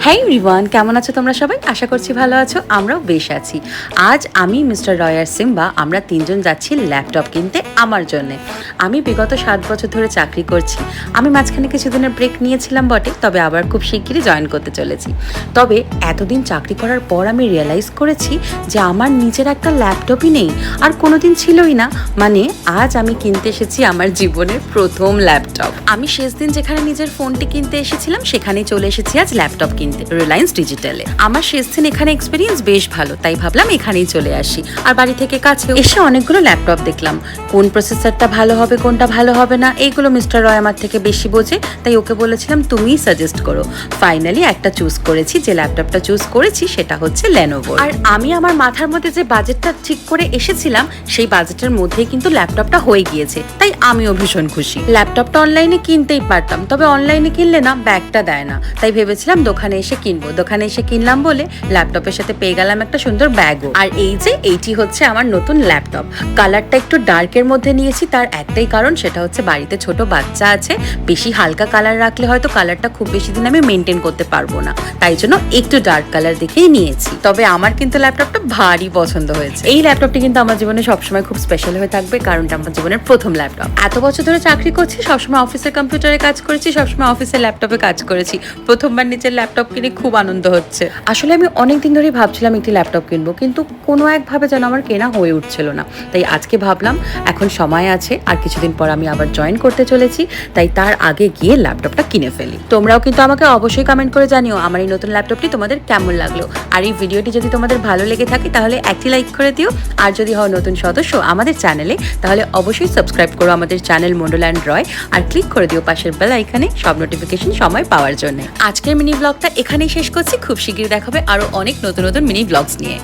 Hi everyone, কেমন আছো তোমরা সবাই? আশা করছি ভালো আছো, আমরাও বেশ আছি। আজ আমি মিস্টার রয় আর সিম্বা আমরা তিনজন যাচ্ছি ল্যাপটপ কিনতে আমার জন্যে। আমি বিগত 7 বছর ধরে চাকরি করছি। আমি মাঝখানে কিছুদিনের ব্রেক নিয়েছিলাম বটে, তবে আবার খুব শিগগিরই জয়েন করতে চলেছি। তবে এতদিন চাকরি করার পর আমি রিয়েলাইজ করেছি যে আমার নিজের একটা ল্যাপটপই নেই, আর কোনোদিন ছিলই না। মানে আজ আমি কিনতে এসেছি আমার জীবনের প্রথম ল্যাপটপ। আমি শেষ দিন যেখানে নিজের ফোনটি কিনতে এসেছিলাম সেখানেই চলে এসেছি আজ ল্যাপটপ কিনতে, রিলায়েন্স ডিজিটালে। আমার শেষ দিন এখানে এক্সপিরিয়েন্স বেশ ভালো, তাই ভাবলাম এখানেই চলে আসি। আর বাড়ি থেকে কাছে এসে অনেকগুলো ল্যাপটপ দেখলাম, কোন প্রসেসরটা ভালো হবে কোনটা ভালো হবে না এইগুলো মিস্টার রয় আমার থেকে বেশি বোঝে, তাই ওকে বলেছিলাম তুমিই সাজেস্ট করো। ফাইনালি একটা চুজ করেছি, যে ল্যাপটপটা চুজ করেছি সেটা হচ্ছে লেনোভো। আর আমি আমার মাথার মধ্যে যে বাজেটটা ঠিক করে এসেছিলাম সেই বাজেটের মধ্যেই কিন্তু ল্যাপটপটা হয়ে গিয়েছে, তাই আমিও ভীষণ খুশি। ল্যাপটপটা অনলাইনে কিনতেই পারতাম, তবে অনলাইনে কিনলে না ব্যাগটা দেয় না, তাই ভেবেছিলাম দোকানে এসে কিনবো। দোকানে এসে কিনলাম বলে ল্যাপটপের সাথে পেয়ে গেলাম একটা সুন্দর ব্যাগও। আর এইটি হচ্ছে আমার নতুন ল্যাপটপ। কালারটা একটু ডার্কের মধ্যে নিয়েছি, তার একটাই কারণ, সেটা হচ্ছে বাড়িতে ছোট বাচ্চা আছে, বেশি হালকা কালার রাখলে হয়তো কালারটা খুব বেশি দিন আমি মেনটেন করতে পারবো না, তাই জন্য একটু ডার্ক কালার দেখেই নিয়েছি। তবে আমার কিন্তু ল্যাপটপটা ভারী পছন্দ হয়েছে। এই ল্যাপটপটি কিন্তু আমার জীবনে সবসময় খুব স্পেশাল হয়ে থাকবে, কারণ এটা আমার জীবনের প্রথম ল্যাপটপ। এত বছর ধরে চাকরি করছি, সবসময় অফিসের কম্পিউটারে কাজ করেছি, সবসময় অফিসের ল্যাপটপে কাজ করেছি। প্রথমবার নিজের ল্যাপটপ কিনে খুব আনন্দ হচ্ছে। আসলে আমি অনেকদিন ধরেই ভাবছিলাম একটি ল্যাপটপ কিনবো, কিন্তু কোনো একভাবে যেন আমার কেনা হয়ে উঠছিল না। তাই আজকে ভাবলাম এখন সময় আছে, আর কিছুদিন পর আমি আবার জয়েন করতে চলেছি, তাই তার আগে গিয়ে ল্যাপটপটা কিনে ফেলি। তোমরাও কিন্তু আমাকে অবশ্যই কমেন্ট করে জানিও আমার এই নতুন ল্যাপটপটি তোমাদের কেমন লাগলো। আর এই ভিডিওটি যদি তোমাদের ভালো লেগে থাকে তাহলে একটি লাইক করে দিও, আর যদি হও নতুন সদস্য আমাদের চ্যানেলে তাহলে অবশ্যই সাবস্ক্রাইব করো আমাদের চ্যানেল মন্ডল অ্যান্ড রয়, আর ক্লিক করে দিও পাশের বেল আইকনে সব নোটিফিকেশন সময় পাওয়ার জন্য। আজকের মিনি ব্লগটা এখানেই শেষ করছি, খুব শীঘ্রই দেখাবে আরো অনেক নতুন নতুন মিনি ব্লগস নিয়ে।